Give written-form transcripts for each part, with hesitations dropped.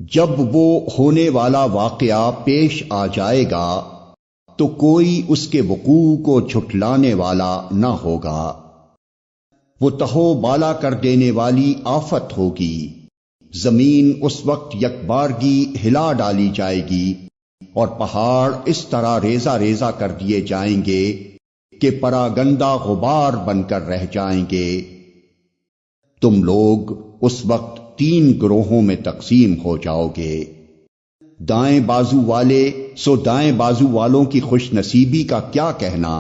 جب وہ ہونے والا واقعہ پیش آ جائے گا تو کوئی اس کے وقوع کو جھٹلانے والا نہ ہوگا۔ وہ تہو بالا کر دینے والی آفت ہوگی۔ زمین اس وقت یکبارگی ہلا ڈالی جائے گی اور پہاڑ اس طرح ریزہ ریزہ کر دیے جائیں گے کہ پراگندہ غبار بن کر رہ جائیں گے۔ تم لوگ اس وقت 3 گروہوں میں تقسیم ہو جاؤ گے۔ دائیں بازو والے سو دائیں بازو والوں کی خوش نصیبی کا کیا کہنا،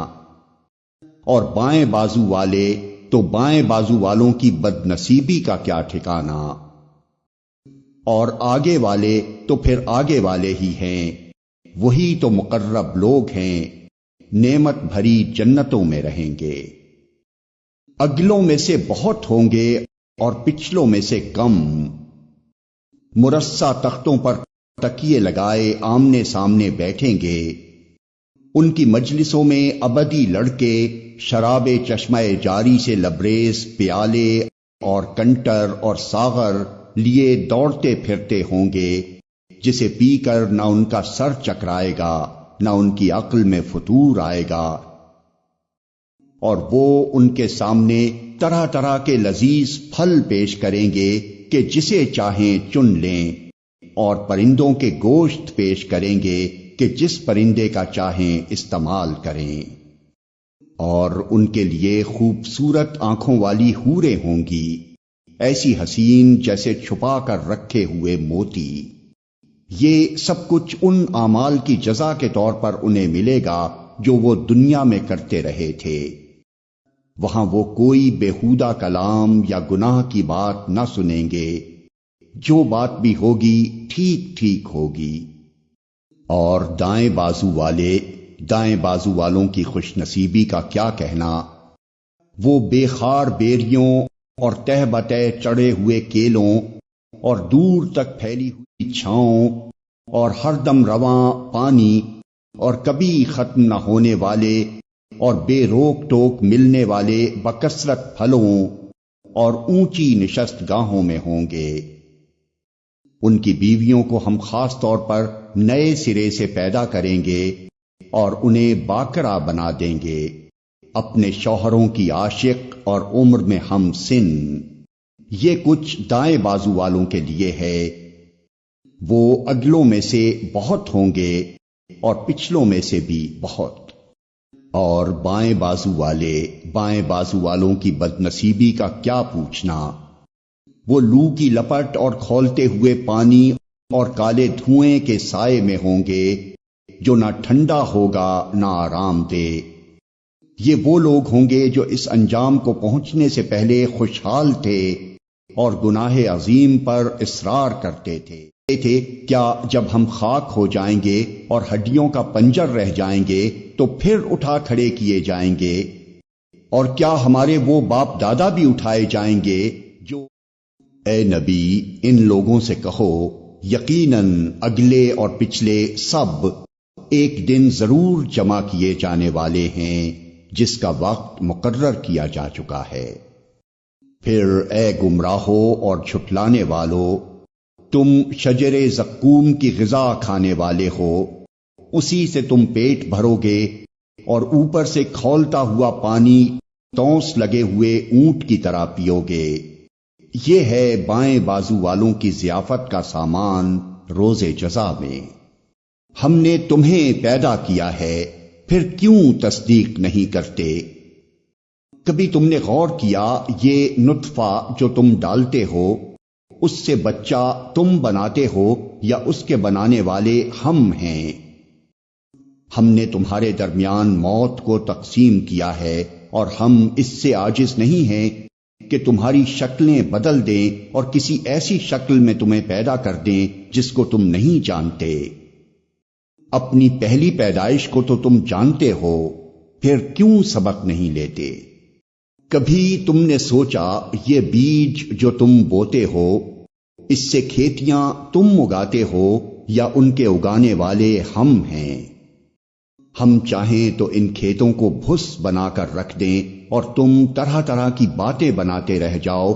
اور بائیں بازو والے تو بائیں بازو والوں کی بد نصیبی کا کیا ٹھکانہ، اور آگے والے تو پھر آگے والے ہی ہیں، وہی تو مقرب لوگ ہیں، نعمت بھری جنتوں میں رہیں گے۔ اگلوں میں سے بہت ہوں گے اور پچھلوں میں سے کم۔ مرصع تختوں پر تکیے لگائے آمنے سامنے بیٹھیں گے۔ ان کی مجلسوں میں ابدی لڑکے شراب چشمہ جاری سے لبریز پیالے اور کنٹر اور ساغر لیے دوڑتے پھرتے ہوں گے، جسے پی کر نہ ان کا سر چکرائے گا نہ ان کی عقل میں فطور آئے گا، اور وہ ان کے سامنے طرح طرح کے لذیذ پھل پیش کریں گے کہ جسے چاہیں چن لیں، اور پرندوں کے گوشت پیش کریں گے کہ جس پرندے کا چاہیں استعمال کریں، اور ان کے لیے خوبصورت آنکھوں والی حوریں ہوں گی، ایسی حسین جیسے چھپا کر رکھے ہوئے موتی۔ یہ سب کچھ ان اعمال کی جزا کے طور پر انہیں ملے گا جو وہ دنیا میں کرتے رہے تھے۔ وہاں وہ کوئی بیہودہ کلام یا گناہ کی بات نہ سنیں گے، جو بات بھی ہوگی ٹھیک ٹھیک ہوگی۔ اور دائیں بازو والے دائیں بازو والوں کی خوش نصیبی کا کیا کہنا، وہ بے خار بیریوں اور تہ بتہ چڑھے ہوئے کیلوں اور دور تک پھیلی ہوئی چھاؤں اور ہر دم رواں پانی اور کبھی ختم نہ ہونے والے اور بے روک ٹوک ملنے والے بکثرت پھلوں اور اونچی نشست گاہوں میں ہوں گے۔ ان کی بیویوں کو ہم خاص طور پر نئے سرے سے پیدا کریں گے اور انہیں باکرا بنا دیں گے، اپنے شوہروں کی عاشق اور عمر میں ہم سن۔ یہ کچھ دائیں بازو والوں کے لیے ہے۔ وہ اگلوں میں سے بہت ہوں گے اور پچھلوں میں سے بھی بہت۔ اور بائیں بازو والے بائیں بازو والوں کی بد نصیبی کا کیا پوچھنا، وہ لو کی لپٹ اور کھولتے ہوئے پانی اور کالے دھوئیں کے سائے میں ہوں گے، جو نہ ٹھنڈا ہوگا نہ آرام دے۔ یہ وہ لوگ ہوں گے جو اس انجام کو پہنچنے سے پہلے خوشحال تھے اور گناہ عظیم پر اصرار کرتے تھے کیا جب ہم خاک ہو جائیں گے اور ہڈیوں کا پنجر رہ جائیں گے تو پھر اٹھا کھڑے کیے جائیں گے، اور کیا ہمارے وہ باپ دادا بھی اٹھائے جائیں گے جو… اے نبی، ان لوگوں سے کہو یقیناً اگلے اور پچھلے سب ایک دن ضرور جمع کیے جانے والے ہیں جس کا وقت مقرر کیا جا چکا ہے۔ پھر اے گمراہو اور جھٹلانے والو، تم شجر زقوم کی غذا کھانے والے ہو، اسی سے تم پیٹ بھرو گے اور اوپر سے کھولتا ہوا پانی تونس لگے ہوئے اونٹ کی طرح پیو گے۔ یہ ہے بائیں بازو والوں کی ضیافت کا سامان روز جزا میں۔ ہم نے تمہیں پیدا کیا ہے، پھر کیوں تصدیق نہیں کرتے؟ کبھی تم نے غور کیا یہ نطفہ جو تم ڈالتے ہو، اس سے بچہ تم بناتے ہو یا اس کے بنانے والے ہم ہیں؟ ہم نے تمہارے درمیان موت کو تقسیم کیا ہے، اور ہم اس سے عاجز نہیں ہیں کہ تمہاری شکلیں بدل دیں اور کسی ایسی شکل میں تمہیں پیدا کر دیں جس کو تم نہیں جانتے۔ اپنی پہلی پیدائش کو تو تم جانتے ہو، پھر کیوں سبق نہیں لیتے؟ کبھی تم نے سوچا یہ بیج جو تم بوتے ہو، اس سے کھیتیاں تم اگاتے ہو یا ان کے اگانے والے ہم ہیں؟ ہم چاہیں تو ان کھیتوں کو بھس بنا کر رکھ دیں اور تم طرح طرح کی باتیں بناتے رہ جاؤ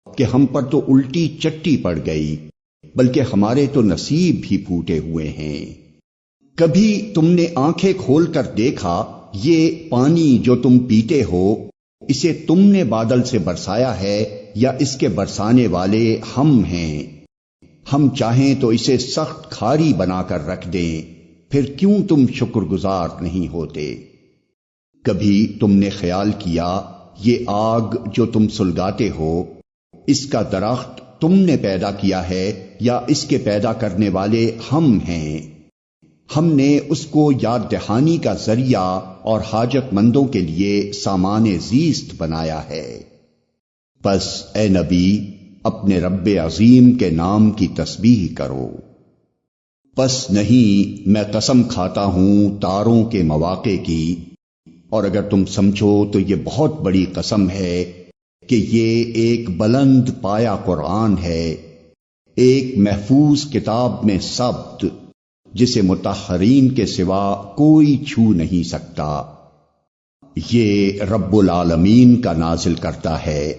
کہ ہم پر تو الٹی چٹی پڑ گئی، بلکہ ہمارے تو نصیب ہی پھوٹے ہوئے ہیں۔ کبھی تم نے آنکھیں کھول کر دیکھا یہ پانی جو تم پیتے ہو اسے تم نے بادل سے برسایا ہے یا اس کے برسانے والے ہم ہیں؟ ہم چاہیں تو اسے سخت کھاری بنا کر رکھ دیں، پھر کیوں تم شکر گزار نہیں ہوتے؟ کبھی تم نے خیال کیا یہ آگ جو تم سلگاتے ہو اس کا درخت تم نے پیدا کیا ہے یا اس کے پیدا کرنے والے ہم ہیں؟ ہم نے اس کو یاد دہانی کا ذریعہ اور حاجت مندوں کے لیے سامان زیست بنایا ہے۔ پس اے نبی اپنے رب عظیم کے نام کی تسبیح کرو۔ پس نہیں میں قسم کھاتا ہوں تاروں کے مواقع کی، اور اگر تم سمجھو تو یہ بہت بڑی قسم ہے کہ یہ ایک بلند پایا قرآن ہے، ایک محفوظ کتاب میں ثبت جسے مطہرین کے سوا کوئی چھو نہیں سکتا۔ یہ رب العالمین کا نازل کرتا ہے۔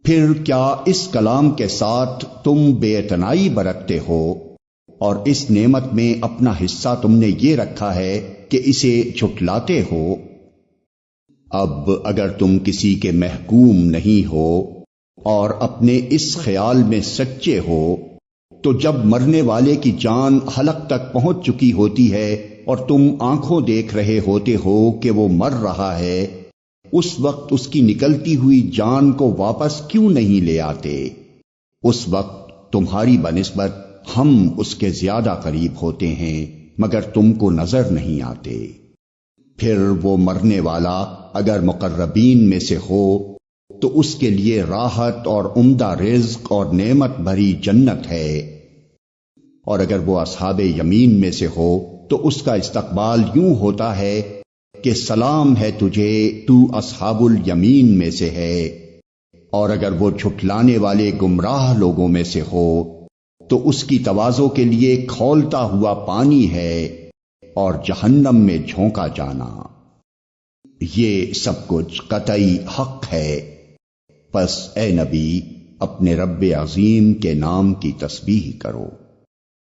پھر کیا اس کلام کے ساتھ تم بے اعتنائی برتتے ہو اور اس نعمت میں اپنا حصہ تم نے یہ رکھا ہے کہ اسے جھٹلاتے ہو؟ اب اگر تم کسی کے محکوم نہیں ہو اور اپنے اس خیال میں سچے ہو تو جب مرنے والے کی جان حلق تک پہنچ چکی ہوتی ہے اور تم آنکھوں دیکھ رہے ہوتے ہو کہ وہ مر رہا ہے، اس وقت اس کی نکلتی ہوئی جان کو واپس کیوں نہیں لے آتے؟ اس وقت تمہاری بنسبت ہم اس کے زیادہ قریب ہوتے ہیں مگر تم کو نظر نہیں آتے۔ پھر وہ مرنے والا اگر مقربین میں سے ہو تو اس کے لیے راحت اور عمدہ رزق اور نعمت بھری جنت ہے، اور اگر وہ اصحاب یمین میں سے ہو تو اس کا استقبال یوں ہوتا ہے کہ سلام ہے تجھے، تو اصحاب الیمین میں سے ہے، اور اگر وہ جھٹلانے والے گمراہ لوگوں میں سے ہو تو اس کی تواضع کے لیے کھولتا ہوا پانی ہے اور جہنم میں جھونکا جانا۔ یہ سب کچھ قطعی حق ہے۔ پس اے نبی اپنے رب عظیم کے نام کی تسبیح کرو۔